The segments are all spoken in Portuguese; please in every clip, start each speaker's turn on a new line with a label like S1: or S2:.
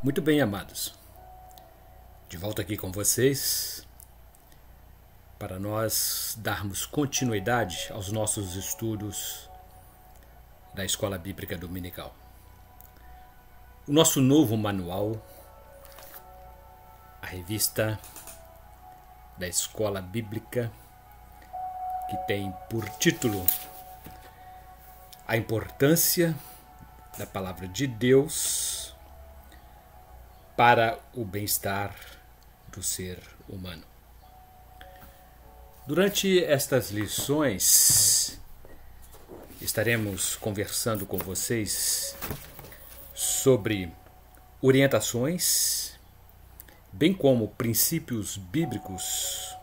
S1: Muito bem, amados. De volta aqui com vocês para nós darmos continuidade aos nossos estudos da Escola Bíblica Dominical. O nosso novo manual, a revista da Escola Bíblica, que tem por título A Importância da Palavra de Deus para o bem-estar do ser humano. Durante estas lições, estaremos conversando com vocês sobre orientações, bem como princípios bíblicos,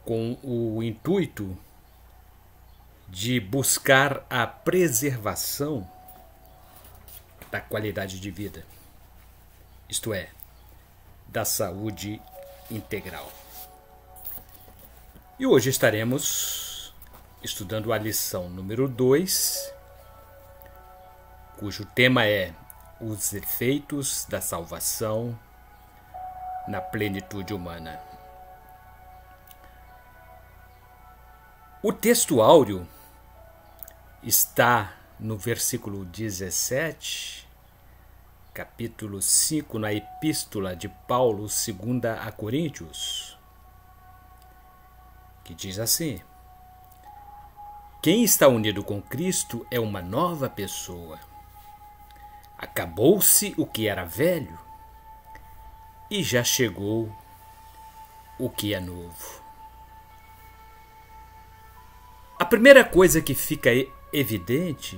S1: com o intuito de buscar a preservação da qualidade de vida, isto é, da saúde integral. E hoje estaremos estudando a lição número 2, cujo tema é os efeitos da salvação na plenitude humana. O texto áureo está no versículo 17, capítulo 5, na epístola de Paulo, 2 a Coríntios, que diz assim: quem está unido com Cristo é uma nova pessoa. Acabou-se o que era velho e já chegou o que é novo. A primeira coisa que fica evidente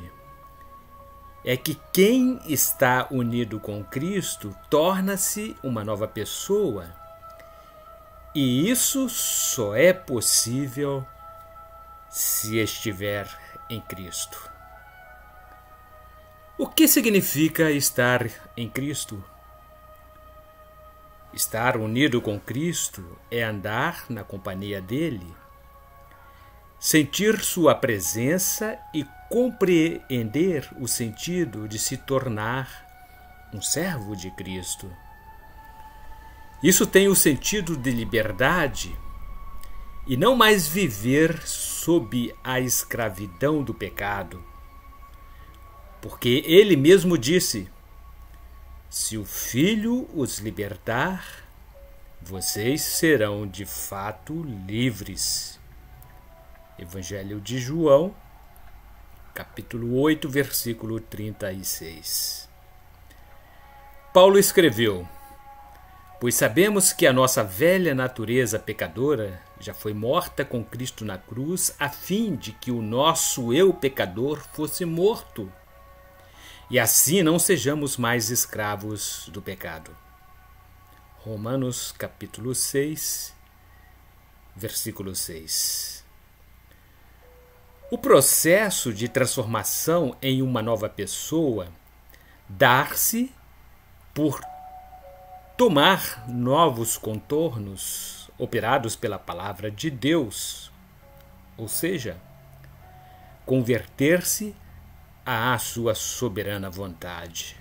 S1: é que quem está unido com Cristo torna-se uma nova pessoa, e isso só é possível se estiver em Cristo. O que significa estar em Cristo? Estar unido com Cristo é andar na companhia dele, sentir sua presença e compreender o sentido de se tornar um servo de Cristo. Isso tem o sentido de liberdade e não mais viver sob a escravidão do pecado. Porque ele mesmo disse: se o Filho os libertar, vocês serão de fato livres. Evangelho de João, capítulo 8, versículo 36. Paulo escreveu: pois sabemos que a nossa velha natureza pecadora já foi morta com Cristo na cruz, a fim de que o nosso eu pecador fosse morto, e assim não sejamos mais escravos do pecado. Romanos, capítulo 6, versículo 6. O processo de transformação em uma nova pessoa dá-se por tomar novos contornos operados pela palavra de Deus, ou seja, converter-se à sua soberana vontade.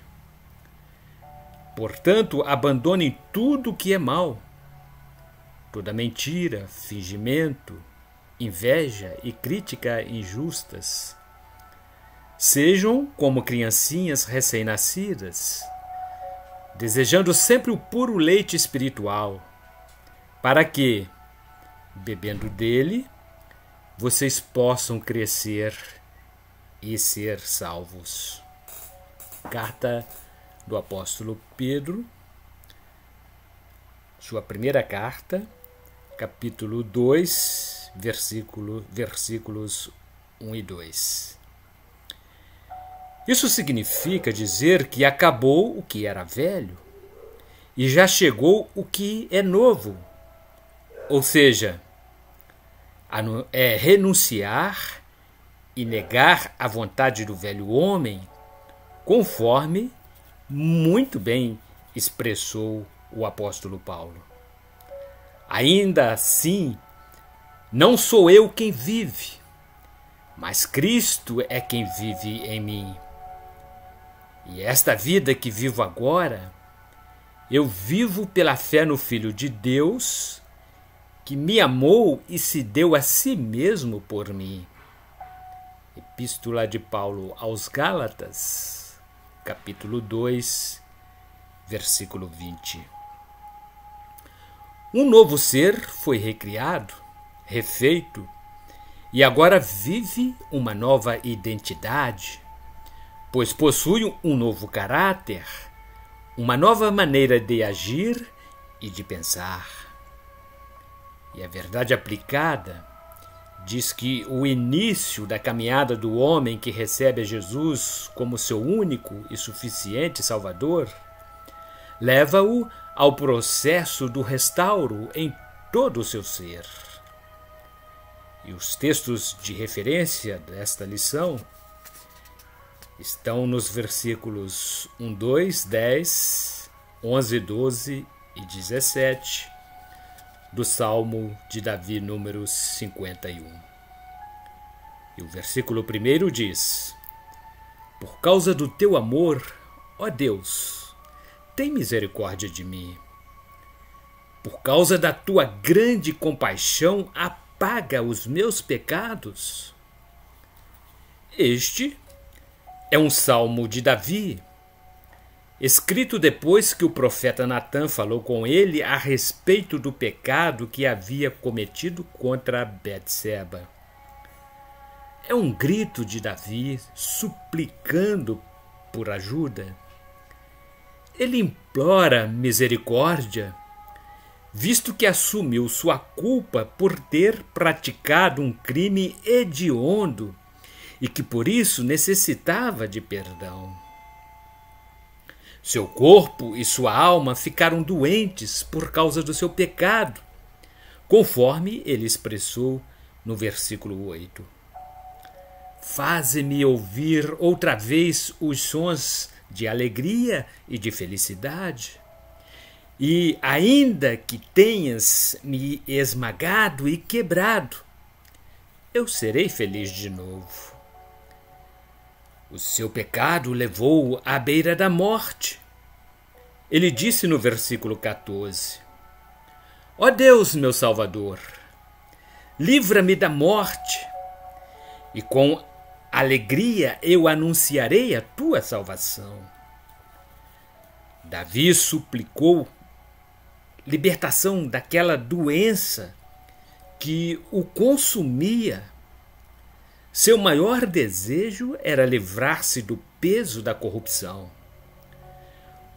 S1: Portanto, abandonem tudo o que é mal, toda mentira, fingimento, inveja e crítica injustas. Sejam como criancinhas recém-nascidas, desejando sempre o puro leite espiritual, para que, bebendo dele, vocês possam crescer e ser salvos. Carta do apóstolo Pedro, sua primeira carta, capítulo 2, versículos 1 e 2. Isso significa dizer que acabou o que era velho e já chegou o que é novo. Ou seja, é renunciar e negar a vontade do velho homem, conforme muito bem expressou o apóstolo Paulo. Ainda assim, não sou eu quem vive, mas Cristo é quem vive em mim. E esta vida que vivo agora, eu vivo pela fé no Filho de Deus, que me amou e se deu a si mesmo por mim. Epístola de Paulo aos Gálatas, capítulo 2, versículo 20. Um novo ser foi recriado, refeito, e agora vive uma nova identidade, pois possui um novo caráter, uma nova maneira de agir e de pensar. E a verdade aplicada diz que o início da caminhada do homem que recebe a Jesus como seu único e suficiente Salvador leva-o ao processo do restauro em todo o seu ser. E os textos de referência desta lição estão nos versículos 1, 2, 10, 11, 12 e 17 do Salmo de Davi, número 51. E o versículo 1 diz: Por causa do teu amor, ó Deus, tem misericórdia de mim. Por causa da tua grande compaixão, apaga os meus pecados. Este é um salmo de Davi, escrito depois que o profeta Natã falou com ele a respeito do pecado que havia cometido contra Betseba. É um grito de Davi suplicando por ajuda. Ele implora misericórdia, visto que assumiu sua culpa por ter praticado um crime hediondo e que por isso necessitava de perdão. Seu corpo e sua alma ficaram doentes por causa do seu pecado, conforme ele expressou no versículo 8. Faze-me ouvir outra vez os sons de alegria e de felicidade, e ainda que tenhas me esmagado e quebrado, eu serei feliz de novo. O seu pecado levou-o à beira da morte. Ele disse no versículo 14: Ó Deus, meu Salvador, livra-me da morte, e com alegria eu anunciarei a tua salvação. Davi suplicou libertação daquela doença que o consumia. Seu maior desejo era livrar-se do peso da corrupção.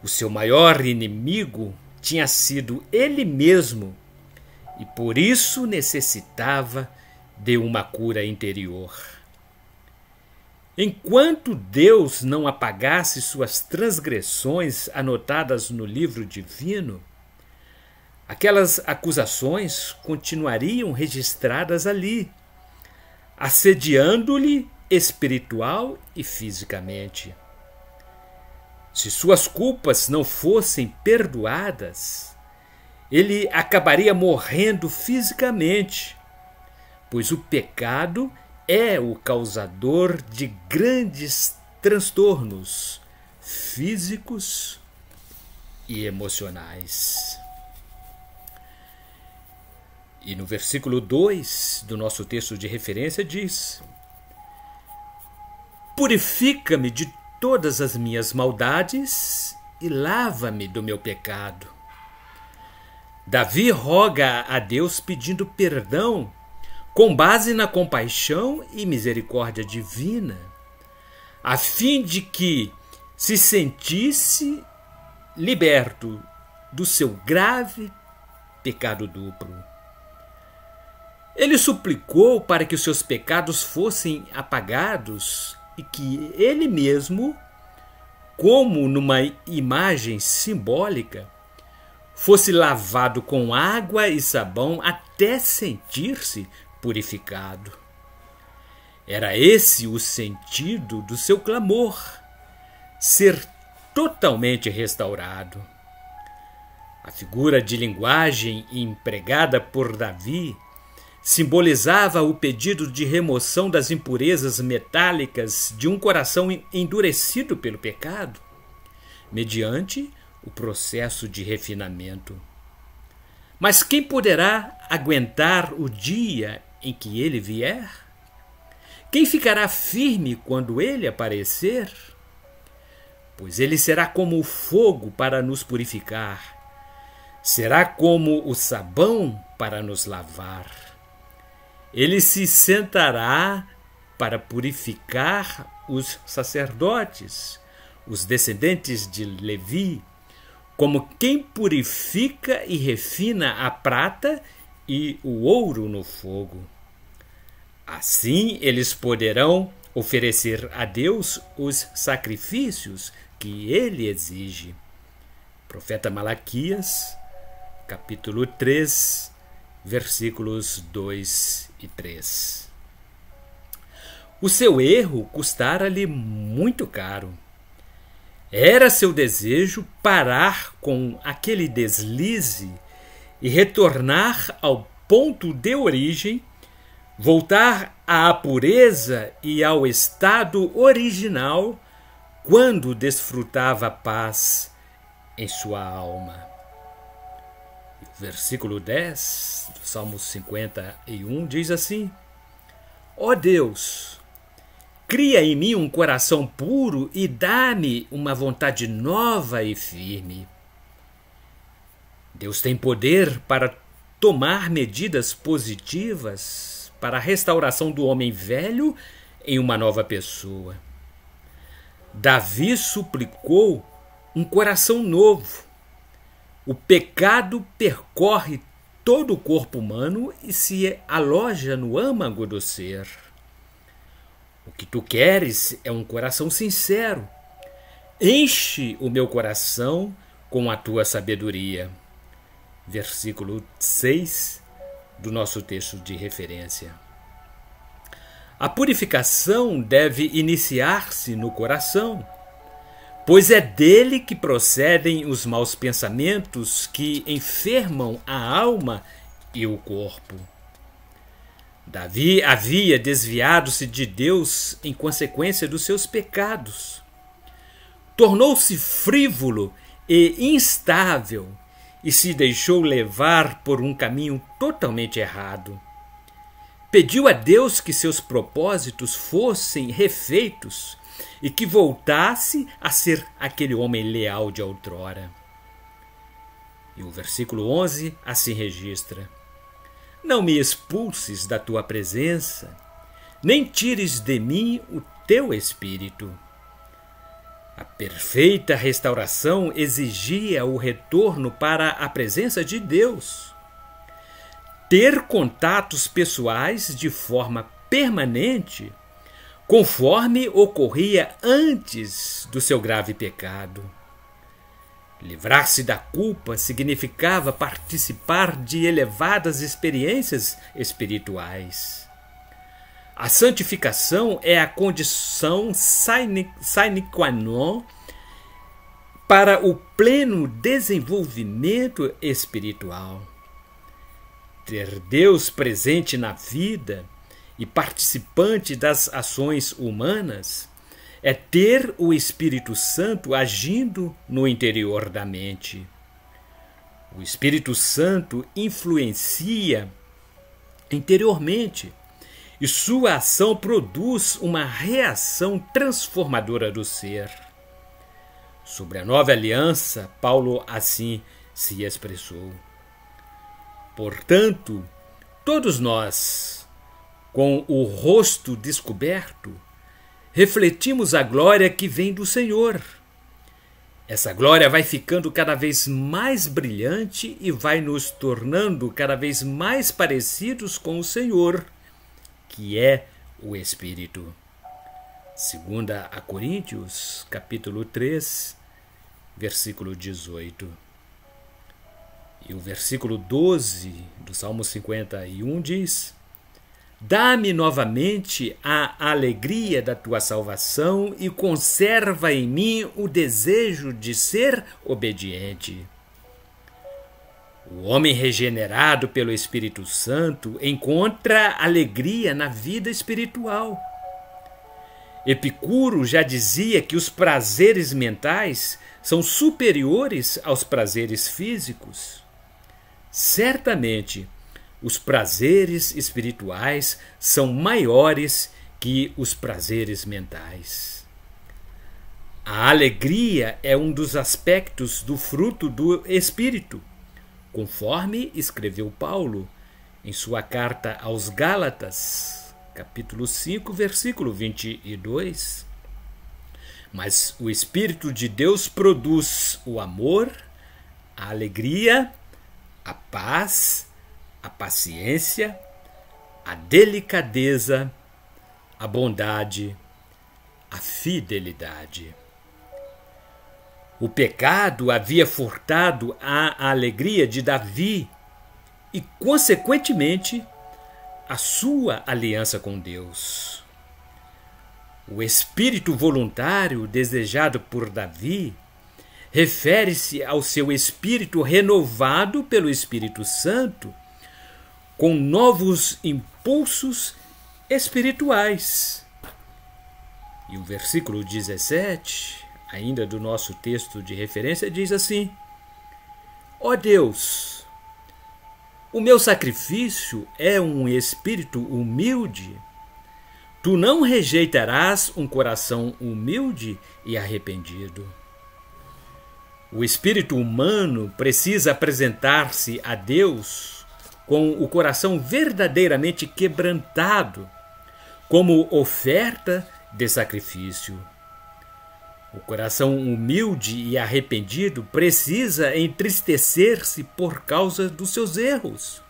S1: O seu maior inimigo tinha sido ele mesmo e por isso necessitava de uma cura interior. Enquanto Deus não apagasse suas transgressões anotadas no livro divino, aquelas acusações continuariam registradas ali, assediando-lhe espiritual e fisicamente. Se suas culpas não fossem perdoadas, ele acabaria morrendo fisicamente, pois o pecado é o causador de grandes transtornos físicos e emocionais. E no versículo 2 do nosso texto de referência diz: Purifica-me de todas as minhas maldades e lava-me do meu pecado. Davi roga a Deus pedindo perdão com base na compaixão e misericórdia divina, a fim de que se sentisse liberto do seu grave pecado duplo. Ele suplicou para que os seus pecados fossem apagados e que ele mesmo, como numa imagem simbólica, fosse lavado com água e sabão até sentir-se purificado. Era esse o sentido do seu clamor, ser totalmente restaurado. A figura de linguagem empregada por Davi simbolizava o pedido de remoção das impurezas metálicas de um coração endurecido pelo pecado, mediante o processo de refinamento. Mas quem poderá aguentar o dia em que ele vier? Quem ficará firme quando ele aparecer? Pois ele será como o fogo para nos purificar, será como o sabão para nos lavar. Ele se sentará para purificar os sacerdotes, os descendentes de Levi, como quem purifica e refina a prata e o ouro no fogo. Assim eles poderão oferecer a Deus os sacrifícios que ele exige. Profeta Malaquias, capítulo 3, versículos 2 e 3. O seu erro custara-lhe muito caro. Era seu desejo parar com aquele deslize e retornar ao ponto de origem, voltar à pureza e ao estado original quando desfrutava paz em sua alma. O versículo 10 do Salmo 51 diz assim: Ó Deus, cria em mim um coração puro e dá-me uma vontade nova e firme. Deus tem poder para tomar medidas positivas para a restauração do homem velho em uma nova pessoa. Davi suplicou um coração novo. O pecado percorre todo o corpo humano e se aloja no âmago do ser. O que tu queres é um coração sincero. Enche o meu coração com a tua sabedoria. Versículo 6 do nosso texto de referência. A purificação deve iniciar-se no coração, pois é dele que procedem os maus pensamentos que enfermam a alma e o corpo. Davi havia desviado-se de Deus em consequência dos seus pecados. Tornou-se frívolo e instável e se deixou levar por um caminho totalmente errado. Pediu a Deus que seus propósitos fossem refeitos e que voltasse a ser aquele homem leal de outrora. E o versículo 11 assim registra: Não me expulses da tua presença, nem tires de mim o teu espírito. A perfeita restauração exigia o retorno para a presença de Deus. Ter contatos pessoais de forma permanente, conforme ocorria antes do seu grave pecado. Livrar-se da culpa significava participar de elevadas experiências espirituais. A santificação é a condição sine qua non para o pleno desenvolvimento espiritual. Ter Deus presente na vida e participante das ações humanas é ter o Espírito Santo agindo no interior da mente. O Espírito Santo influencia interiormente e sua ação produz uma reação transformadora do ser. Sobre a nova aliança, Paulo assim se expressou: Portanto, todos nós, com o rosto descoberto, refletimos a glória que vem do Senhor. Essa glória vai ficando cada vez mais brilhante e vai nos tornando cada vez mais parecidos com o Senhor, que é o Espírito. 2 Coríntios, capítulo 3, versículo 18. E o versículo 12 do Salmo 51 diz: Dá-me novamente a alegria da tua salvação e conserva em mim o desejo de ser obediente. O homem regenerado pelo Espírito Santo encontra alegria na vida espiritual. Epicuro já dizia que os prazeres mentais são superiores aos prazeres físicos. Certamente, os prazeres espirituais são maiores que os prazeres mentais. A alegria é um dos aspectos do fruto do Espírito, conforme escreveu Paulo em sua carta aos Gálatas, capítulo 5, versículo 22. Mas o Espírito de Deus produz o amor, a alegria, a paz, a paciência, a delicadeza, a bondade, a fidelidade. O pecado havia furtado a alegria de Davi e, consequentemente, a sua aliança com Deus. O espírito voluntário desejado por Davi refere-se ao seu espírito renovado pelo Espírito Santo, com novos impulsos espirituais. E o versículo 17, ainda do nosso texto de referência, diz assim: Ó Deus, o meu sacrifício é um espírito humilde. Tu não rejeitarás um coração humilde e arrependido. O espírito humano precisa apresentar-se a Deus com o coração verdadeiramente quebrantado, como oferta de sacrifício. O coração humilde e arrependido precisa entristecer-se por causa dos seus erros.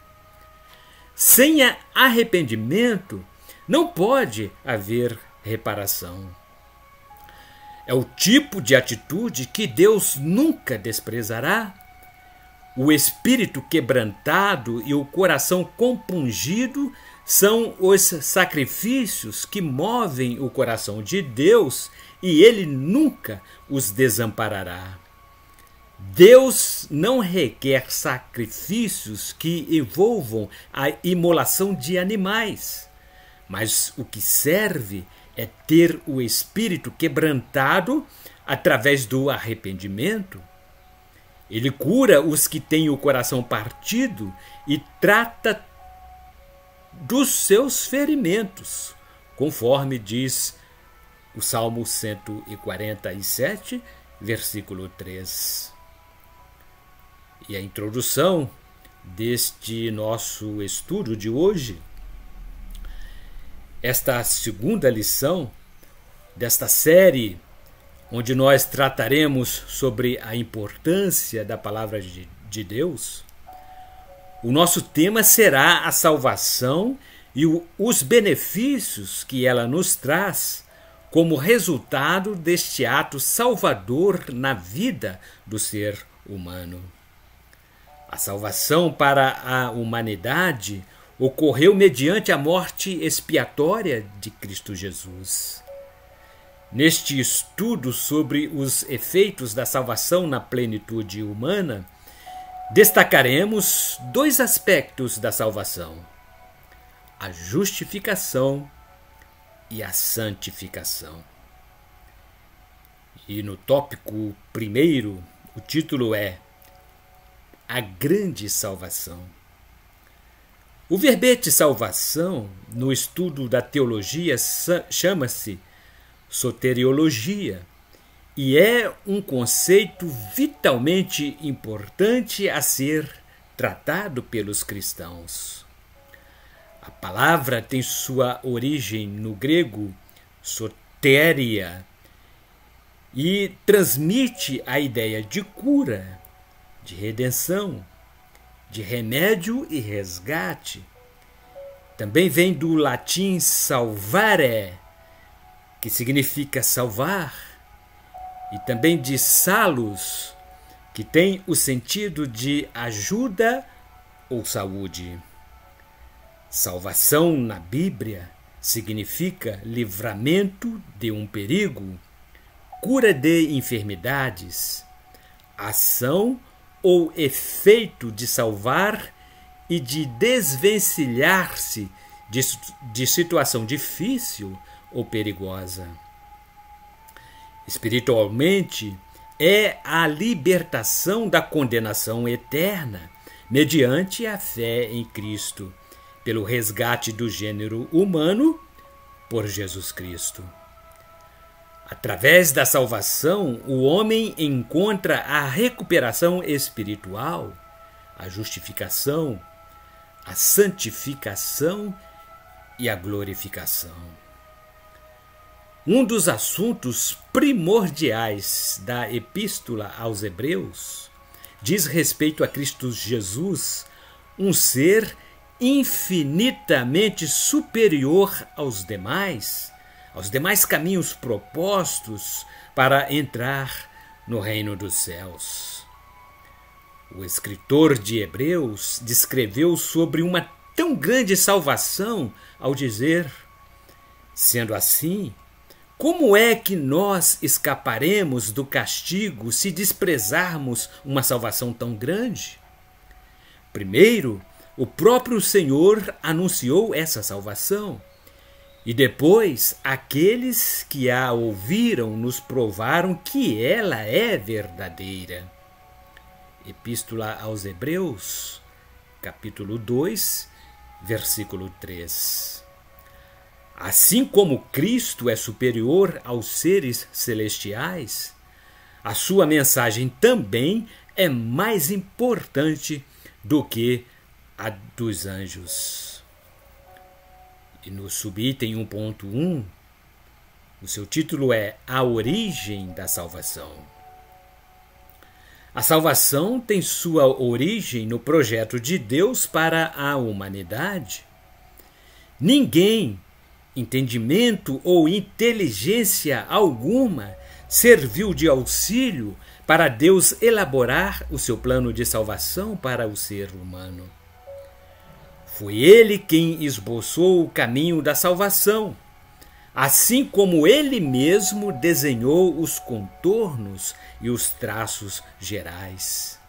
S1: Sem arrependimento, não pode haver reparação. É o tipo de atitude que Deus nunca desprezará. O espírito quebrantado e o coração compungido são os sacrifícios que movem o coração de Deus e Ele nunca os desamparará. Deus não requer sacrifícios que envolvam a imolação de animais, mas o que serve é ter o espírito quebrantado através do arrependimento. Ele cura os que têm o coração partido e trata dos seus ferimentos, conforme diz o Salmo 147, versículo 3. E a introdução deste nosso estudo de hoje, esta segunda lição desta série, onde nós trataremos sobre a importância da palavra de Deus, o nosso tema será a salvação e os benefícios que ela nos traz como resultado deste ato salvador na vida do ser humano. A salvação para a humanidade ocorreu mediante a morte expiatória de Cristo Jesus. Neste estudo sobre os efeitos da salvação na plenitude humana, destacaremos dois aspectos da salvação: a justificação e a santificação. E no tópico primeiro, o título é A Grande Salvação. O verbete salvação, no estudo da teologia, chama-se soteriologia e é um conceito vitalmente importante a ser tratado pelos cristãos. A palavra tem sua origem no grego soteria e transmite a ideia de cura, de redenção, de remédio e resgate. Também vem do latim salvare, que significa salvar, e também de salus, que tem o sentido de ajuda ou saúde. Salvação na Bíblia significa livramento de um perigo, cura de enfermidades, ação ou efeito de salvar e de desvencilhar-se de situação difícil ou perigosa. Espiritualmente, é a libertação da condenação eterna, mediante a fé em Cristo, pelo resgate do gênero humano por Jesus Cristo. Através da salvação, o homem encontra a recuperação espiritual, a justificação, a santificação e a glorificação. Um dos assuntos primordiais da Epístola aos Hebreus diz respeito a Cristo Jesus, um ser infinitamente superior aos demais caminhos propostos para entrar no reino dos céus. O escritor de Hebreus descreveu sobre uma tão grande salvação ao dizer: sendo assim, como é que nós escaparemos do castigo se desprezarmos uma salvação tão grande? Primeiro, o próprio Senhor anunciou essa salvação, e depois aqueles que a ouviram nos provaram que ela é verdadeira. Epístola aos Hebreus, capítulo 2, versículo 3. Assim como Cristo é superior aos seres celestiais, a sua mensagem também é mais importante do que a dos anjos. E no subitem 1.1, o seu título é A Origem da Salvação. A salvação tem sua origem no projeto de Deus para a humanidade. Ninguém, entendimento ou inteligência alguma, serviu de auxílio para Deus elaborar o seu plano de salvação para o ser humano. Foi Ele quem esboçou o caminho da salvação, assim como Ele mesmo desenhou os contornos e os traços gerais.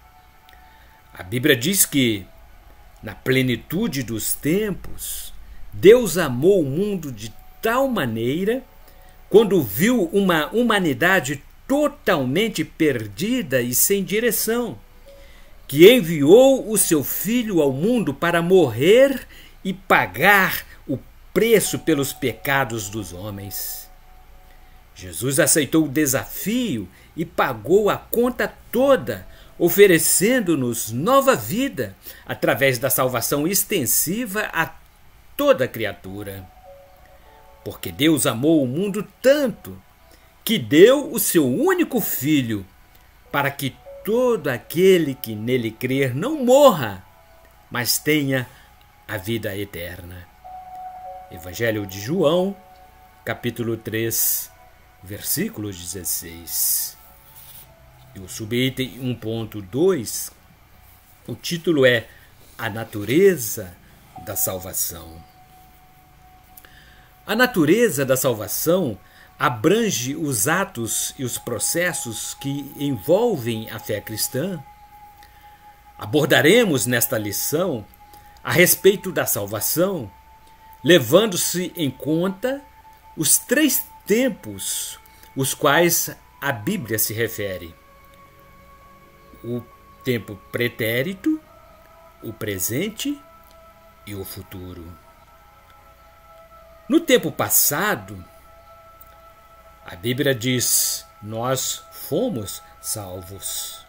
S1: A Bíblia diz que, na plenitude dos tempos, Deus amou o mundo de tal maneira, quando viu uma humanidade totalmente perdida e sem direção, que enviou o seu Filho ao mundo para morrer e pagar o preço pelos pecados dos homens. Jesus aceitou o desafio e pagou a conta toda, oferecendo-nos nova vida através da salvação extensiva a toda criatura. Porque Deus amou o mundo tanto que deu o seu único Filho, para que todo aquele que nele crer não morra, mas tenha a vida eterna. Evangelho de João, capítulo 3, versículo 16. E o subitem 1.2, o título é A Natureza da Salvação. A natureza da salvação abrange os atos e os processos que envolvem a fé cristã. Abordaremos nesta lição a respeito da salvação, levando-se em conta os 3 tempos os quais a Bíblia se refere: o tempo pretérito, o presente e o futuro. No tempo passado, a Bíblia diz: nós fomos salvos.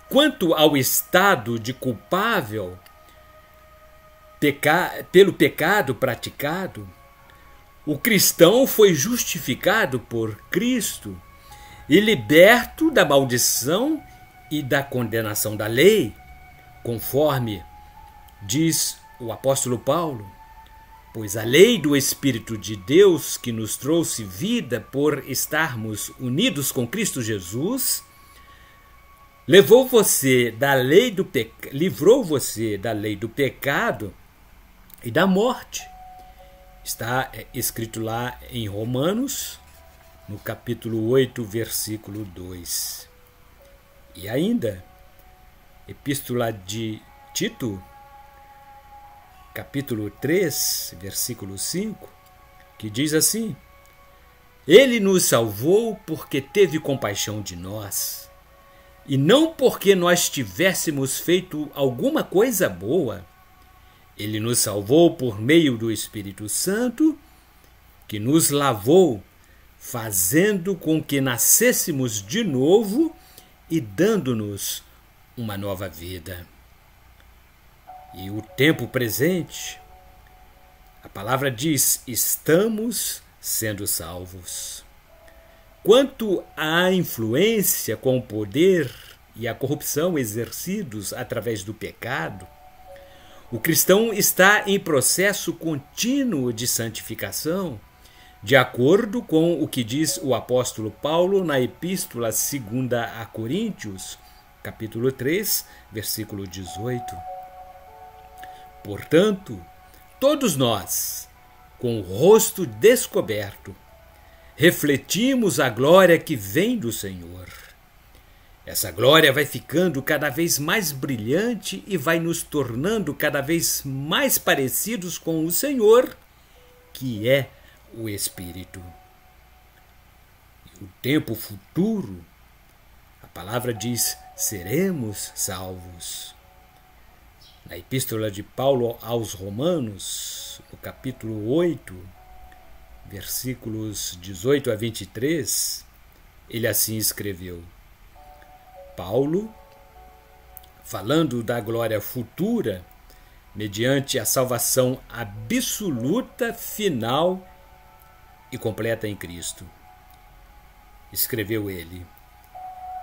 S1: Quanto ao estado de culpável pelo pecado praticado, o cristão foi justificado por Cristo e liberto da maldição e da condenação da lei, conforme diz o apóstolo Paulo. Pois a lei do Espírito de Deus, que nos trouxe vida por estarmos unidos com Cristo Jesus, livrou você da lei do pecado e da morte. Está escrito lá em Romanos, no capítulo 8, versículo 2. E ainda, Epístola de Tito, capítulo 3, versículo 5, que diz assim: Ele nos salvou porque teve compaixão de nós, e não porque nós tivéssemos feito alguma coisa boa. Ele nos salvou por meio do Espírito Santo, que nos lavou, fazendo com que nascêssemos de novo e dando-nos uma nova vida. E o tempo presente, a palavra diz: estamos sendo salvos. Quanto à influência com o poder e a corrupção exercidos através do pecado, o cristão está em processo contínuo de santificação, de acordo com o que diz o apóstolo Paulo na Epístola 2 a Coríntios, capítulo 3, versículo 18. Portanto, todos nós, com o rosto descoberto, refletimos a glória que vem do Senhor. Essa glória vai ficando cada vez mais brilhante e vai nos tornando cada vez mais parecidos com o Senhor, que é o Espírito. E o tempo futuro, a palavra diz: seremos salvos. Na Epístola de Paulo aos Romanos, no capítulo 8, versículos 18 a 23, ele assim escreveu. Paulo, falando da glória futura, mediante a salvação absoluta, final e completa em Cristo. Escreveu ele: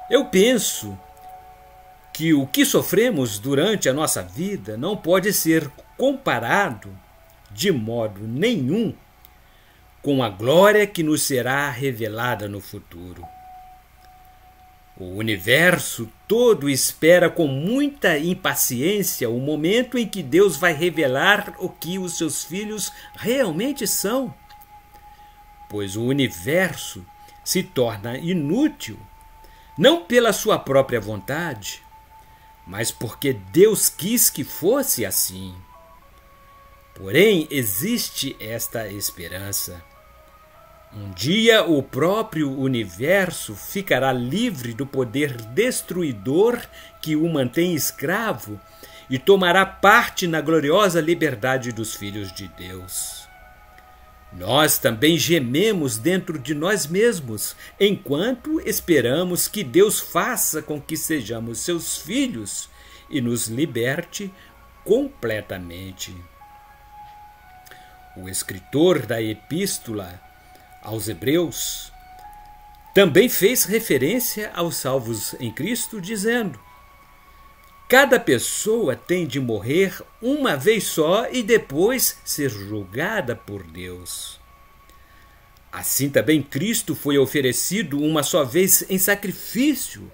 S1: Eu penso que o que sofremos durante a nossa vida não pode ser comparado de modo nenhum com a glória que nos será revelada no futuro. O universo todo espera com muita impaciência o momento em que Deus vai revelar o que os seus filhos realmente são, pois o universo se torna inútil, não pela sua própria vontade, mas porque Deus quis que fosse assim. Porém, existe esta esperança. Um dia o próprio universo ficará livre do poder destruidor que o mantém escravo e tomará parte na gloriosa liberdade dos filhos de Deus. Nós também gememos dentro de nós mesmos, enquanto esperamos que Deus faça com que sejamos seus filhos e nos liberte completamente. O escritor da Epístola aos Hebreus também fez referência aos salvos em Cristo, dizendo: cada pessoa tem de morrer uma vez só e depois ser julgada por Deus. Assim também Cristo foi oferecido uma só vez em sacrifício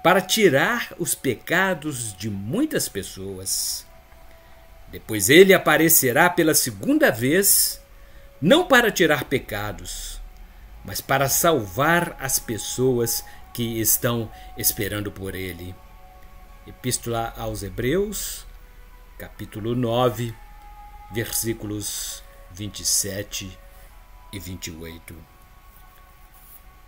S1: para tirar os pecados de muitas pessoas. Depois ele aparecerá pela segunda vez, não para tirar pecados, mas para salvar as pessoas que estão esperando por ele. Epístola aos Hebreus, capítulo 9, versículos 27 e 28.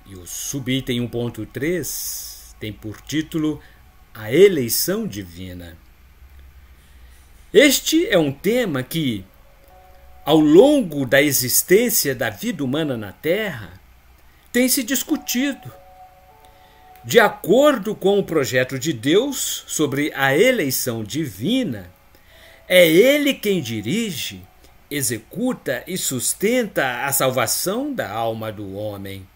S1: E o subitem 1.3 tem por título A Eleição Divina. Este é um tema que, ao longo da existência da vida humana na Terra, tem se discutido. De acordo com o projeto de Deus sobre a eleição divina, é Ele quem dirige, executa e sustenta a salvação da alma do homem.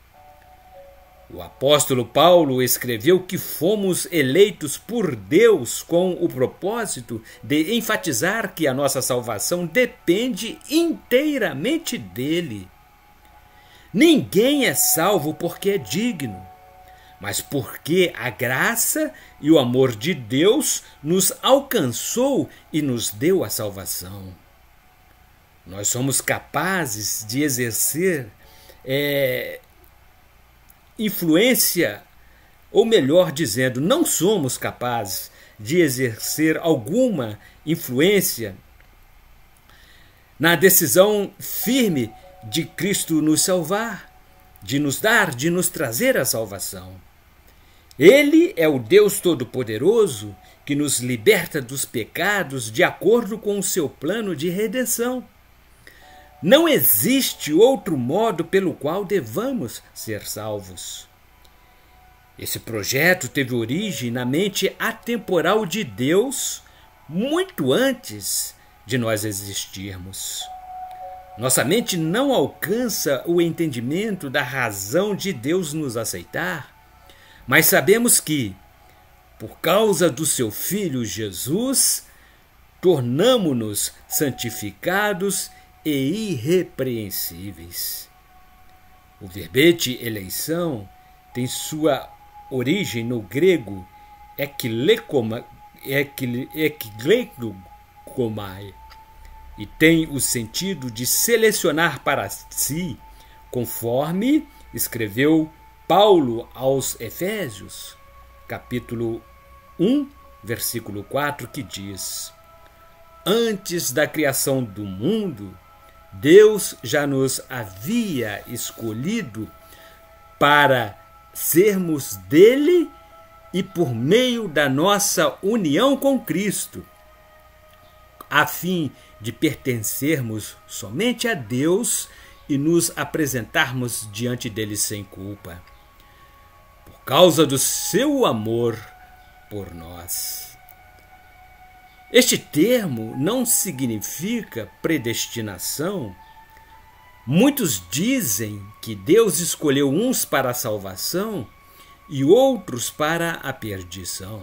S1: O apóstolo Paulo escreveu que fomos eleitos por Deus com o propósito de enfatizar que a nossa salvação depende inteiramente dele. Ninguém é salvo porque é digno, mas porque a graça e o amor de Deus nos alcançou e nos deu a salvação. Nós somos capazes de exercer influência ou melhor dizendo, não somos capazes de exercer alguma influência na decisão firme de Cristo nos salvar, de nos dar, de nos trazer a salvação. Ele é o Deus Todo-Poderoso que nos liberta dos pecados de acordo com o seu plano de redenção. Não existe outro modo pelo qual devamos ser salvos. Esse projeto teve origem na mente atemporal de Deus muito antes de nós existirmos. Nossa mente não alcança o entendimento da razão de Deus nos aceitar, mas sabemos que, por causa do seu Filho Jesus, tornamo-nos santificados e irrepreensíveis. O verbete eleição tem sua origem no grego eklekomai e tem o sentido de selecionar para si, conforme escreveu Paulo aos Efésios, capítulo 1, versículo 4, que diz: Antes da criação do mundo, Deus já nos havia escolhido para sermos dele e por meio da nossa união com Cristo, a fim de pertencermos somente a Deus e nos apresentarmos diante dele sem culpa, por causa do seu amor por nós. Este termo não significa predestinação. Muitos dizem que Deus escolheu uns para a salvação e outros para a perdição.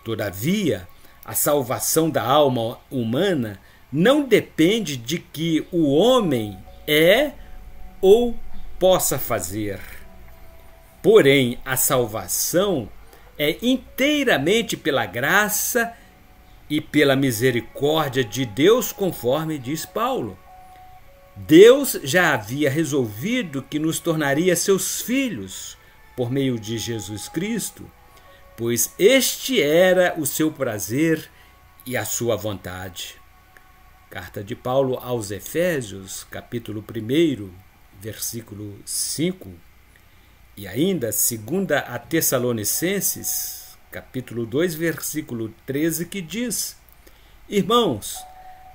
S1: Todavia, a salvação da alma humana não depende de que o homem é ou possa fazer. Porém, a salvação é inteiramente pela graça e pela misericórdia de Deus, conforme diz Paulo. Deus já havia resolvido que nos tornaria seus filhos por meio de Jesus Cristo, pois este era o seu prazer e a sua vontade. Carta de Paulo aos Efésios, capítulo 1, versículo 5, e ainda 2 a Tessalonicenses, capítulo 2, versículo 13, que diz: Irmãos,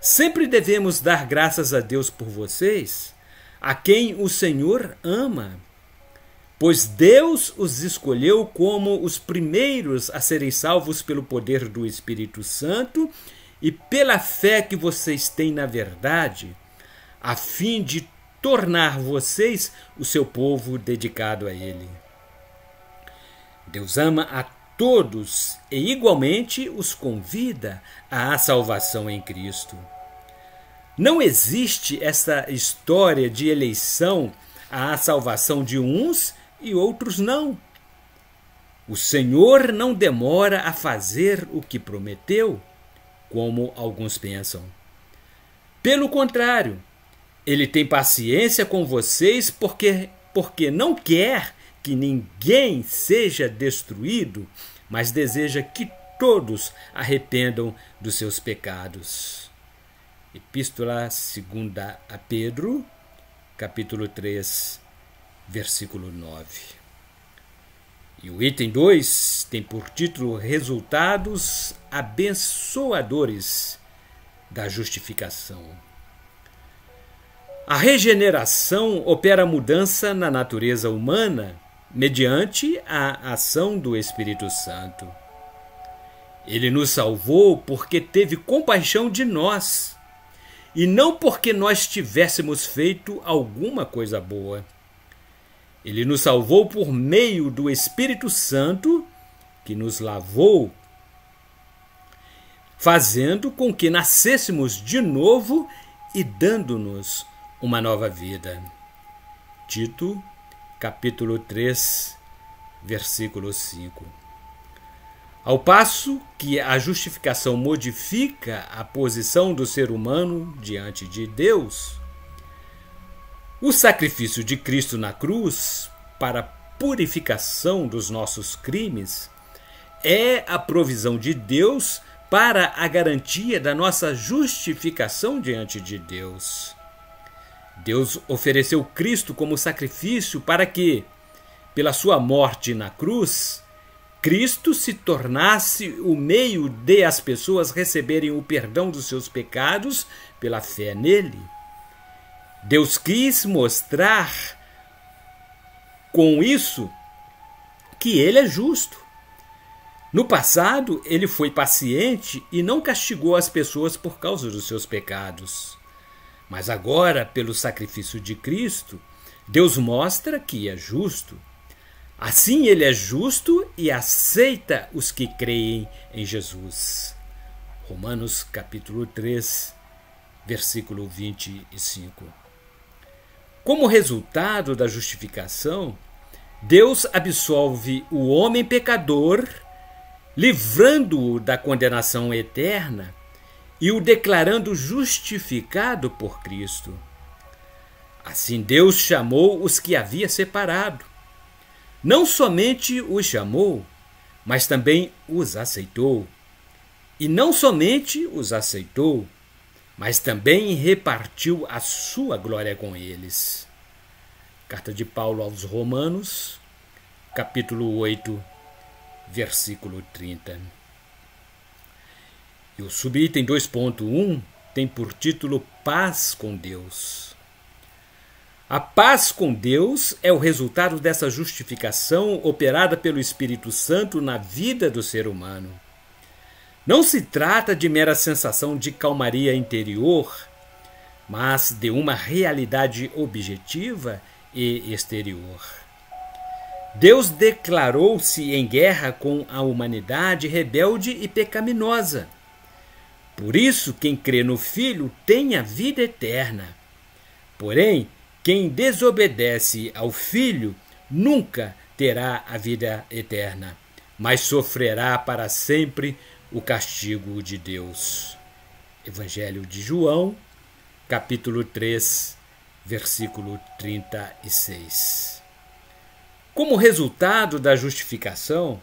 S1: sempre devemos dar graças a Deus por vocês, a quem o Senhor ama, pois Deus os escolheu como os primeiros a serem salvos pelo poder do Espírito Santo e pela fé que vocês têm na verdade, a fim de tornar vocês o seu povo dedicado a Ele. Deus ama a todos e igualmente os convida à salvação em Cristo. Não existe essa história de eleição à salvação de uns e outros não. O Senhor não demora a fazer o que prometeu, como alguns pensam. Pelo contrário, Ele tem paciência com vocês porque não quer que ninguém seja destruído, mas deseja que todos arrependam dos seus pecados. Epístola 2 a Pedro, capítulo 3, versículo 9. E o item 2 tem por título Resultados abençoadores da justificação. A regeneração opera mudança na natureza humana mediante a ação do Espírito Santo. Ele nos salvou porque teve compaixão de nós, e não porque nós tivéssemos feito alguma coisa boa. Ele nos salvou por meio do Espírito Santo, que nos lavou, fazendo com que nascêssemos de novo e dando-nos uma nova vida. Tito, capítulo 3, versículo 5. Ao passo que a justificação modifica a posição do ser humano diante de Deus, o sacrifício de Cristo na cruz para purificação dos nossos crimes, é a provisão de Deus para a garantia da nossa justificação diante de Deus. Deus ofereceu Cristo como sacrifício para que, pela sua morte na cruz, Cristo se tornasse o meio de as pessoas receberem o perdão dos seus pecados pela fé nele. Deus quis mostrar com isso que ele é justo. No passado, ele foi paciente e não castigou as pessoas por causa dos seus pecados. Mas agora, pelo sacrifício de Cristo, Deus mostra que é justo. Assim, ele é justo e aceita os que creem em Jesus. Romanos capítulo 3, versículo 25. Como resultado da justificação, Deus absolve o homem pecador, livrando-o da condenação eterna e o declarando justificado por Cristo. Assim, Deus chamou os que havia separado. Não somente os chamou, mas também os aceitou. E não somente os aceitou, mas também repartiu a sua glória com eles. Carta de Paulo aos Romanos, capítulo 8, versículo 30. E o subitem 2.1 tem por título Paz com Deus. A paz com Deus é o resultado dessa justificação operada pelo Espírito Santo na vida do ser humano. Não se trata de mera sensação de calmaria interior, mas de uma realidade objetiva e exterior. Deus declarou-se em guerra com a humanidade rebelde e pecaminosa. Por isso, quem crê no Filho tem a vida eterna. Porém, quem desobedece ao Filho nunca terá a vida eterna, mas sofrerá para sempre o castigo de Deus. Evangelho de João, capítulo 3, versículo 36. Como resultado da justificação,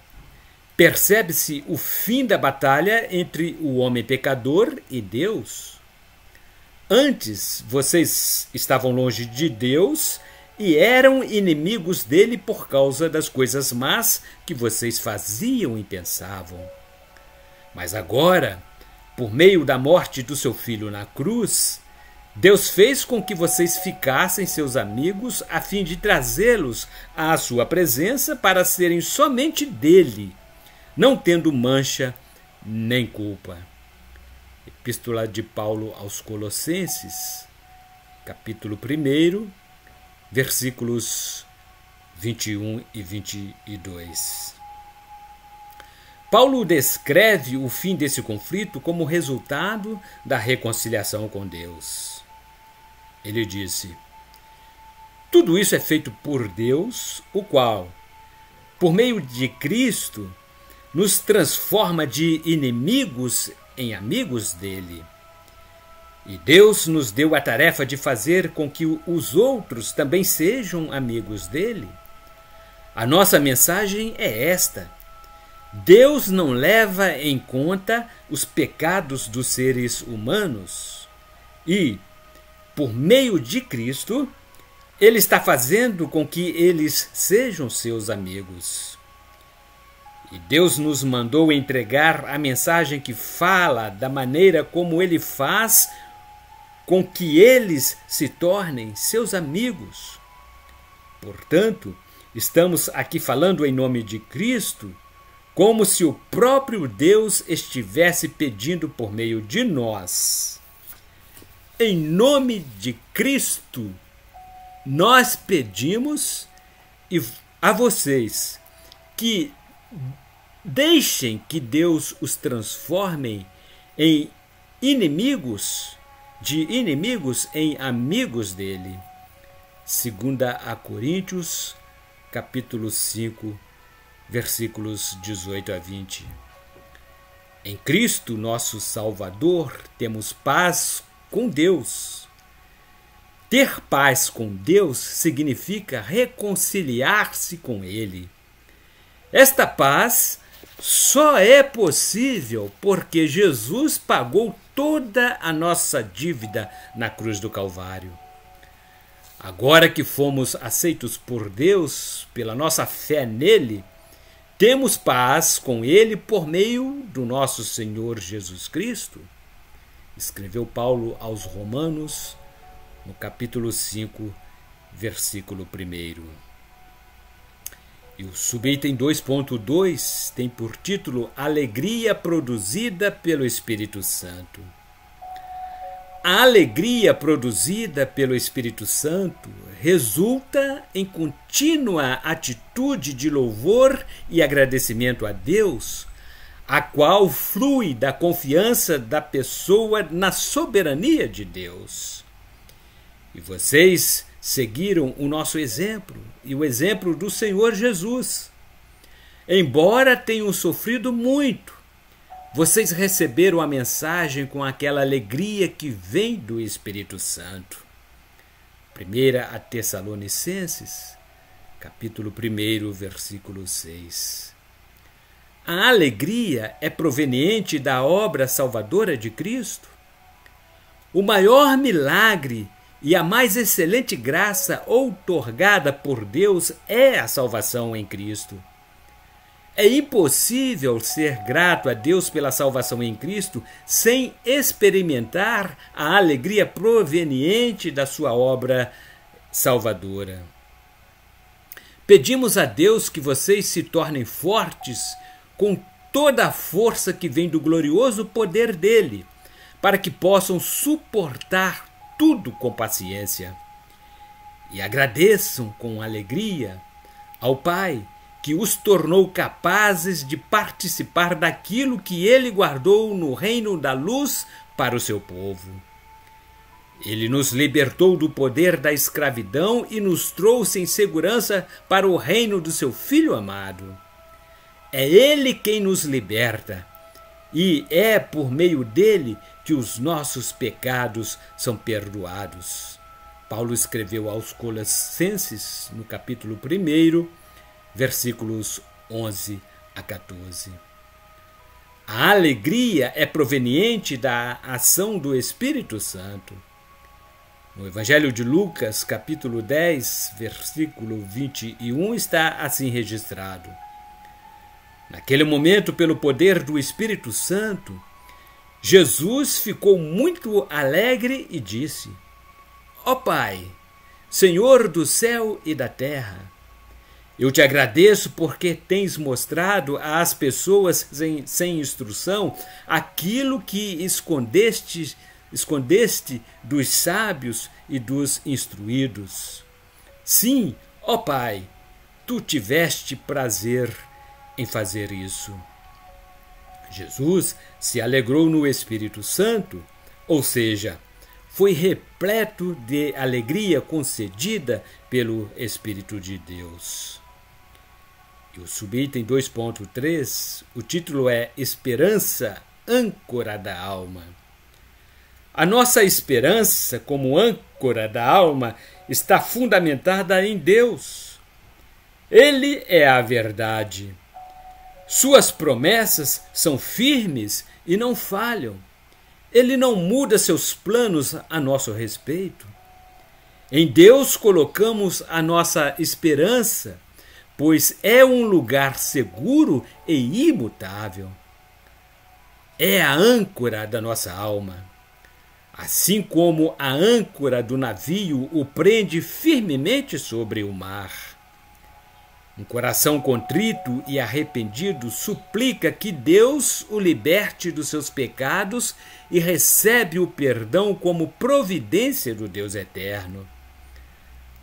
S1: percebe-se o fim da batalha entre o homem pecador e Deus. Antes, vocês estavam longe de Deus e eram inimigos dele por causa das coisas más que vocês faziam e pensavam. Mas agora, por meio da morte do seu filho na cruz, Deus fez com que vocês ficassem seus amigos a fim de trazê-los à sua presença para serem somente dele, não tendo mancha nem culpa. Epístola de Paulo aos Colossenses, capítulo 1, versículos 21 e 22. Paulo descreve o fim desse conflito como resultado da reconciliação com Deus. Ele disse: tudo isso é feito por Deus, o qual, por meio de Cristo, nos transforma de inimigos em amigos dele. E Deus nos deu a tarefa de fazer com que os outros também sejam amigos dele. A nossa mensagem é esta: Deus não leva em conta os pecados dos seres humanos e, por meio de Cristo, Ele está fazendo com que eles sejam seus amigos. E Deus nos mandou entregar a mensagem que fala da maneira como Ele faz com que eles se tornem seus amigos. Portanto, estamos aqui falando em nome de Cristo, como se o próprio Deus estivesse pedindo por meio de nós. Em nome de Cristo, nós pedimos a vocês que deixem que Deus os transforme em inimigos, de inimigos em amigos dele. 2 Coríntios, capítulo 5, versículos 18 a 20. Em Cristo, nosso Salvador, temos paz com Deus. Ter paz com Deus significa reconciliar-se com Ele. Esta paz só é possível porque Jesus pagou toda a nossa dívida na cruz do Calvário. Agora que fomos aceitos por Deus, pela nossa fé nele, temos paz com Ele por meio do nosso Senhor Jesus Cristo. Escreveu Paulo aos Romanos, no capítulo 5, versículo 1. E o subitem 2.2 tem por título Alegria produzida pelo Espírito Santo. A alegria produzida pelo Espírito Santo resulta em contínua atitude de louvor e agradecimento a Deus, a qual flui da confiança da pessoa na soberania de Deus. E vocês seguiram o nosso exemplo e o exemplo do Senhor Jesus. Embora tenham sofrido muito, vocês receberam a mensagem com aquela alegria que vem do Espírito Santo. 1 Tessalonicenses, capítulo 1, versículo 6. A alegria é proveniente da obra salvadora de Cristo. O maior milagre e a mais excelente graça outorgada por Deus é a salvação em Cristo. É impossível ser grato a Deus pela salvação em Cristo sem experimentar a alegria proveniente da sua obra salvadora. Pedimos a Deus que vocês se tornem fortes com toda a força que vem do glorioso poder dele, para que possam suportar tudo com paciência. E agradeçam com alegria ao Pai, que os tornou capazes de participar daquilo que ele guardou no reino da luz para o seu povo. Ele nos libertou do poder da escravidão e nos trouxe em segurança para o reino do seu Filho amado. É ele quem nos liberta, e é por meio dele que os nossos pecados são perdoados. Paulo escreveu aos Colossenses, no capítulo 1, versículos 11 a 14. A alegria é proveniente da ação do Espírito Santo. No Evangelho de Lucas, capítulo 10, versículo 21, está assim registrado. Naquele momento, pelo poder do Espírito Santo, Jesus ficou muito alegre e disse: Ó Pai, Senhor do céu e da terra, eu te agradeço porque tens mostrado às pessoas sem instrução aquilo que escondeste dos sábios e dos instruídos. Sim, ó Pai, tu tiveste prazer em fazer isso. Jesus se alegrou no Espírito Santo, ou seja, foi repleto de alegria concedida pelo Espírito de Deus. E o subitem 2.3, o título é Esperança, âncora da alma. A nossa esperança como âncora da alma está fundamentada em Deus. Ele é a verdade. Suas promessas são firmes e não falham. Ele não muda seus planos a nosso respeito. Em Deus colocamos a nossa esperança, pois é um lugar seguro e imutável. É a âncora da nossa alma. Assim como a âncora do navio o prende firmemente sobre o mar. Um coração contrito e arrependido suplica que Deus o liberte dos seus pecados e recebe o perdão como providência do Deus eterno.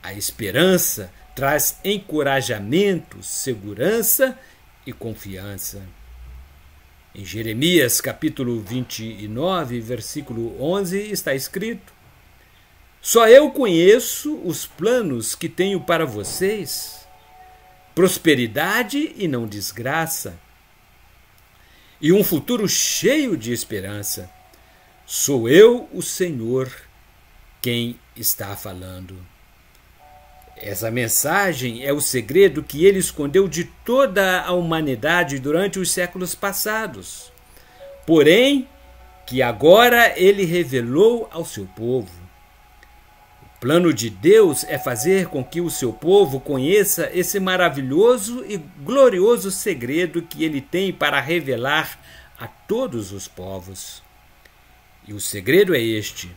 S1: A esperança traz encorajamento, segurança e confiança. Em Jeremias, capítulo 29, versículo 11, está escrito: Só eu conheço os planos que tenho para vocês, prosperidade e não desgraça, e um futuro cheio de esperança. Sou eu, o Senhor, quem está falando. Essa mensagem é o segredo que ele escondeu de toda a humanidade durante os séculos passados, porém, que agora ele revelou ao seu povo. O plano de Deus é fazer com que o seu povo conheça esse maravilhoso e glorioso segredo que ele tem para revelar a todos os povos. E o segredo é este: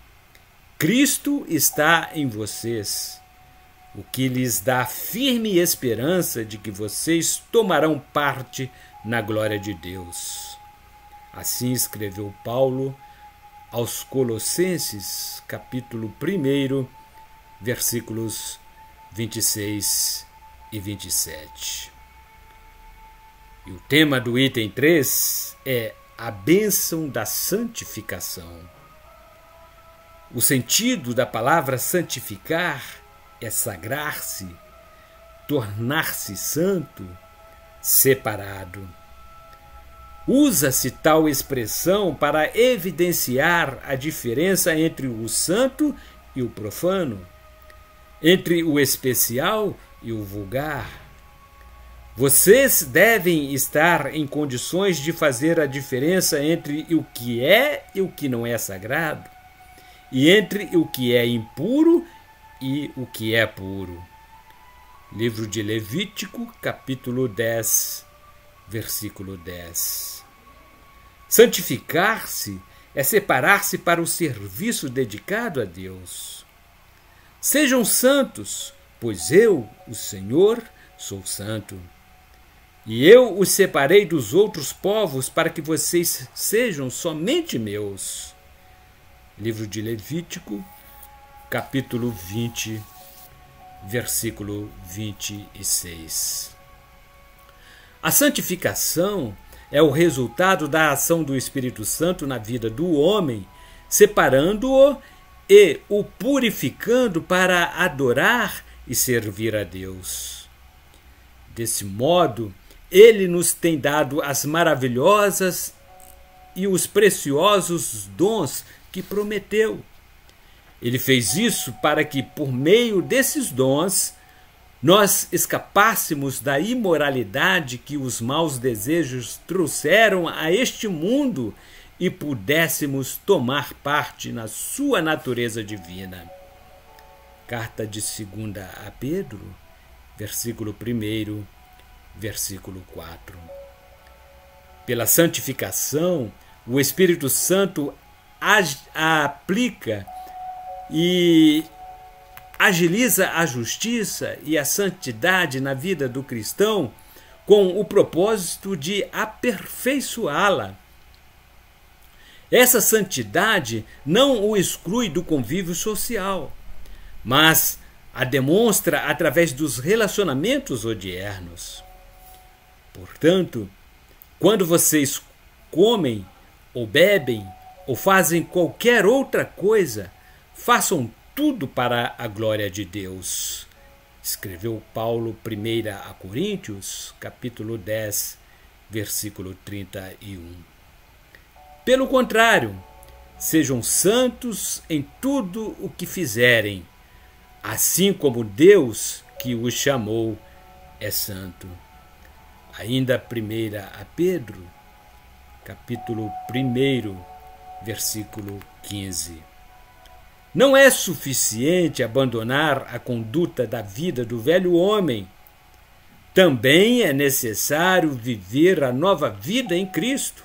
S1: Cristo está em vocês, o que lhes dá firme esperança de que vocês tomarão parte na glória de Deus. Assim escreveu Paulo aos Colossenses, capítulo 1, versículos 26 e 27. E o tema do item 3 é a bênção da santificação. O sentido da palavra santificar é sagrar-se, tornar-se santo, separado. Usa-se tal expressão para evidenciar a diferença entre o santo e o profano, entre o especial e o vulgar. Vocês devem estar em condições de fazer a diferença entre o que é e o que não é sagrado, e entre o que é impuro e o que é puro. Livro de Levítico, capítulo 10, versículo 10. Santificar-se é separar-se para o serviço dedicado a Deus. Sejam santos, pois eu, o Senhor, sou santo. E eu os separei dos outros povos para que vocês sejam somente meus. Livro de Levítico, capítulo 20, versículo 26. A santificação é o resultado da ação do Espírito Santo na vida do homem, separando-o e o purificando para adorar e servir a Deus. Desse modo, ele nos tem dado as maravilhosas e os preciosos dons que prometeu. Ele fez isso para que, por meio desses dons, nós escapássemos da imoralidade que os maus desejos trouxeram a este mundo e pudéssemos tomar parte na sua natureza divina. Carta de 2 a Pedro, versículo 1, versículo 4. Pela santificação, o Espírito Santo aplica e agiliza a justiça e a santidade na vida do cristão com o propósito de aperfeiçoá-la. Essa santidade não o exclui do convívio social, mas a demonstra através dos relacionamentos odiernos. Portanto, quando vocês comem ou bebem ou fazem qualquer outra coisa, façam tudo para a glória de Deus. Escreveu Paulo 1 a Coríntios, capítulo 10, versículo 31. Pelo contrário, sejam santos em tudo o que fizerem, assim como Deus que os chamou é santo. Ainda 1 a Pedro, capítulo 1, versículo 15. Não é suficiente abandonar a conduta da vida do velho homem. Também é necessário viver a nova vida em Cristo.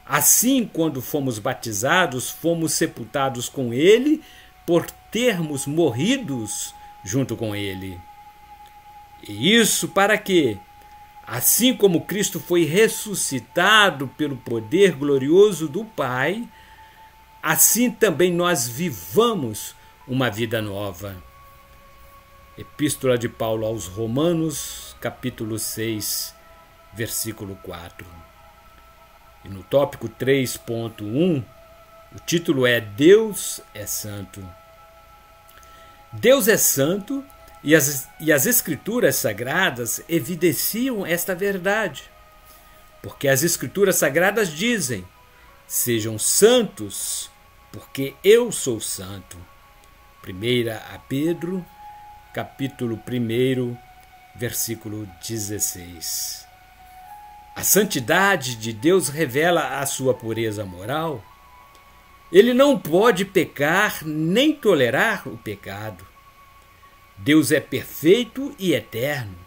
S1: Assim, quando fomos batizados, fomos sepultados com Ele por termos morridos junto com Ele. E isso para que, assim como Cristo foi ressuscitado pelo poder glorioso do Pai, assim também nós vivamos uma vida nova. Epístola de Paulo aos Romanos, capítulo 6, versículo 4. E no tópico 3.1, o título é Deus é Santo. Deus é santo e as Escrituras Sagradas evidenciam esta verdade. Porque as Escrituras Sagradas dizem: sejam santos, porque eu sou santo. Primeira a Pedro, capítulo 1, versículo 16. A santidade de Deus revela a sua pureza moral. Ele não pode pecar nem tolerar o pecado. Deus é perfeito e eterno.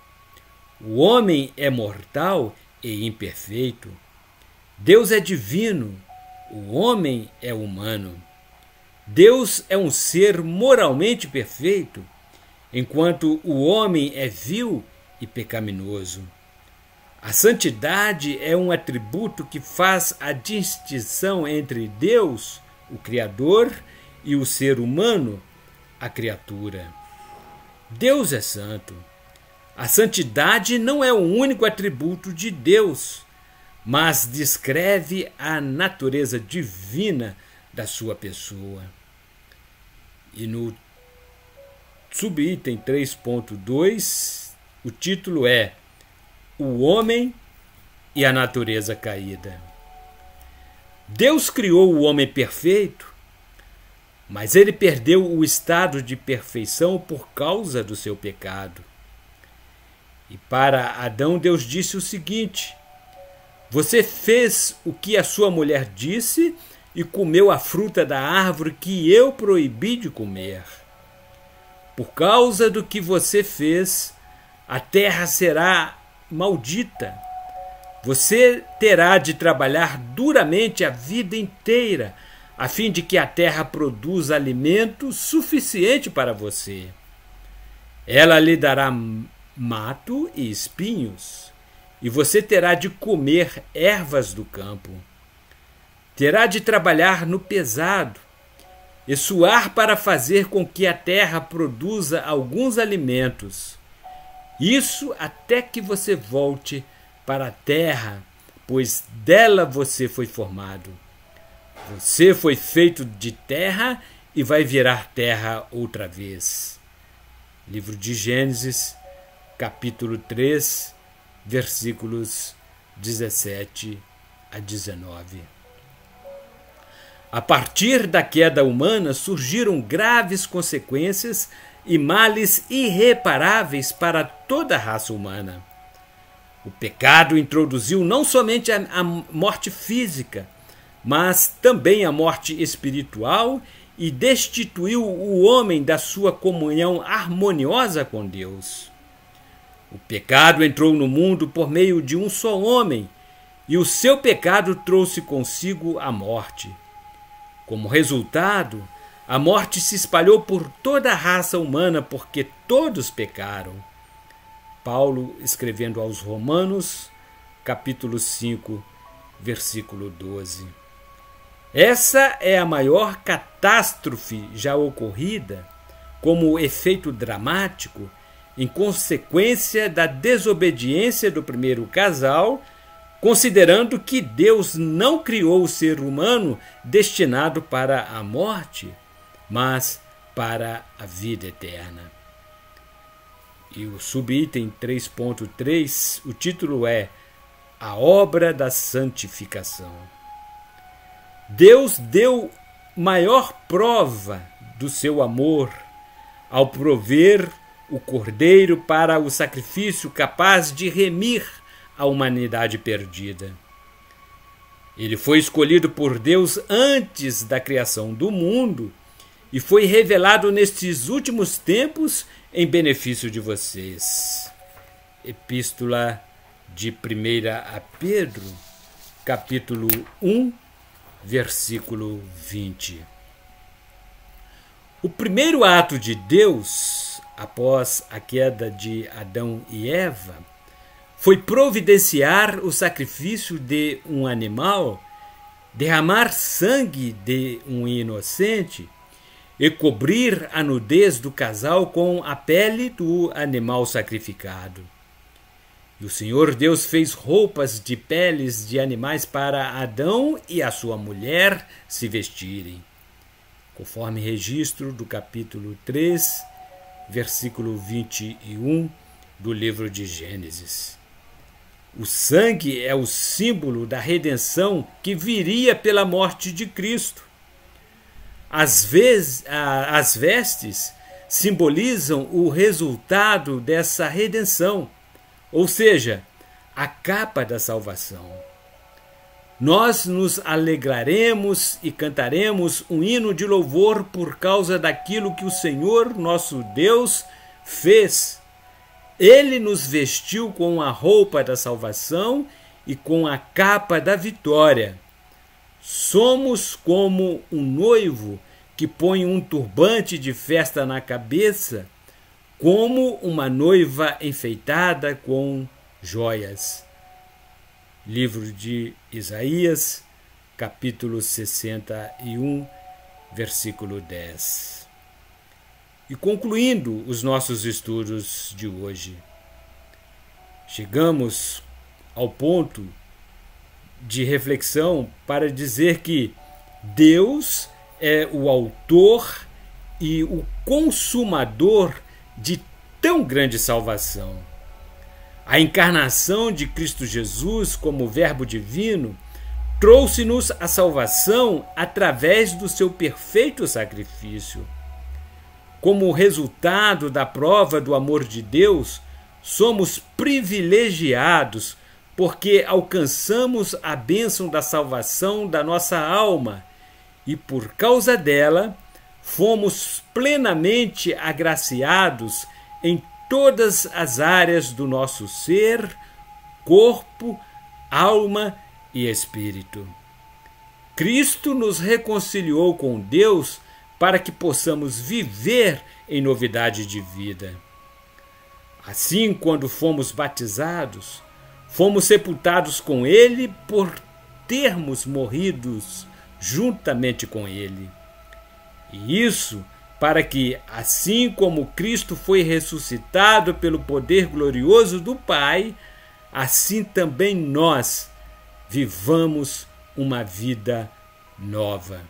S1: O homem é mortal e imperfeito. Deus é divino. O homem é humano. Deus é um ser moralmente perfeito, enquanto o homem é vil e pecaminoso. A santidade é um atributo que faz a distinção entre Deus, o Criador, e o ser humano, a criatura. Deus é santo. A santidade não é o único atributo de Deus, mas descreve a natureza divina da sua pessoa. E no subitem 3.2, o título é O Homem e a Natureza Caída. Deus criou o homem perfeito, mas ele perdeu o estado de perfeição por causa do seu pecado. E para Adão, Deus disse o seguinte: você fez o que a sua mulher disse e comeu a fruta da árvore que eu proibi de comer. Por causa do que você fez, a terra será maldita. Você terá de trabalhar duramente a vida inteira, a fim de que a terra produza alimento suficiente para você. Ela lhe dará mato e espinhos, e você terá de comer ervas do campo. Terá de trabalhar no pesado e suar para fazer com que a terra produza alguns alimentos. Isso até que você volte para a terra, pois dela você foi formado. Você foi feito de terra e vai virar terra outra vez. Livro de Gênesis, capítulo 3, versículos 17 a 19. A partir da queda humana surgiram graves consequências e males irreparáveis para toda a raça humana. O pecado introduziu não somente a morte física, mas também a morte espiritual e destituiu o homem da sua comunhão harmoniosa com Deus. O pecado entrou no mundo por meio de um só homem, e o seu pecado trouxe consigo a morte. Como resultado, a morte se espalhou por toda a raça humana porque todos pecaram. Paulo, escrevendo aos Romanos, capítulo 5, versículo 12. Essa é a maior catástrofe já ocorrida, como efeito dramático, em consequência da desobediência do primeiro casal, considerando que Deus não criou o ser humano destinado para a morte, mas para a vida eterna. E o subitem 3.3, o título é A Obra da Santificação. Deus deu maior prova do seu amor ao prover o Cordeiro para o sacrifício capaz de remir a humanidade perdida. Ele foi escolhido por Deus antes da criação do mundo e foi revelado nestes últimos tempos em benefício de vocês. Epístola de 1 a Pedro, capítulo 1, versículo 20. O primeiro ato de Deus, após a queda de Adão e Eva, foi providenciar o sacrifício de um animal, derramar sangue de um inocente e cobrir a nudez do casal com a pele do animal sacrificado. E o Senhor Deus fez roupas de peles de animais para Adão e a sua mulher se vestirem, conforme registro do capítulo 3, versículo 21 do livro de Gênesis. O sangue é o símbolo da redenção que viria pela morte de Cristo. As vestes simbolizam o resultado dessa redenção, ou seja, a capa da salvação. Nós nos alegraremos e cantaremos um hino de louvor por causa daquilo que o Senhor, nosso Deus, fez. Ele nos vestiu com a roupa da salvação e com a capa da vitória. Somos como um noivo que põe um turbante de festa na cabeça, como uma noiva enfeitada com joias. Livro de Isaías, capítulo 61, versículo 10. E concluindo os nossos estudos de hoje, chegamos ao ponto de reflexão para dizer que Deus é o autor e o consumador de tão grande salvação. A encarnação de Cristo Jesus como Verbo divino trouxe-nos a salvação através do seu perfeito sacrifício. Como resultado da prova do amor de Deus, somos privilegiados porque alcançamos a bênção da salvação da nossa alma e, por causa dela, fomos plenamente agraciados em todas as áreas do nosso ser, corpo, alma e espírito. Cristo nos reconciliou com Deus para que possamos viver em novidade de vida. Assim, quando fomos batizados, fomos sepultados com Ele por termos morridos juntamente com Ele. E isso para que, assim como Cristo foi ressuscitado pelo poder glorioso do Pai, assim também nós vivamos uma vida nova.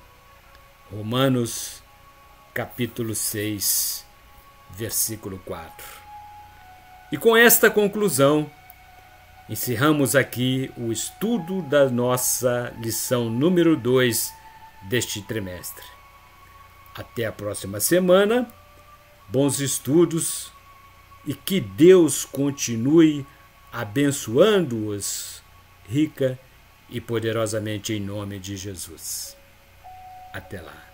S1: Romanos, capítulo 6, versículo 4. E com esta conclusão, encerramos aqui o estudo da nossa lição número 2 deste trimestre. Até a próxima semana, bons estudos e que Deus continue abençoando-os rica e poderosamente em nome de Jesus. Até lá.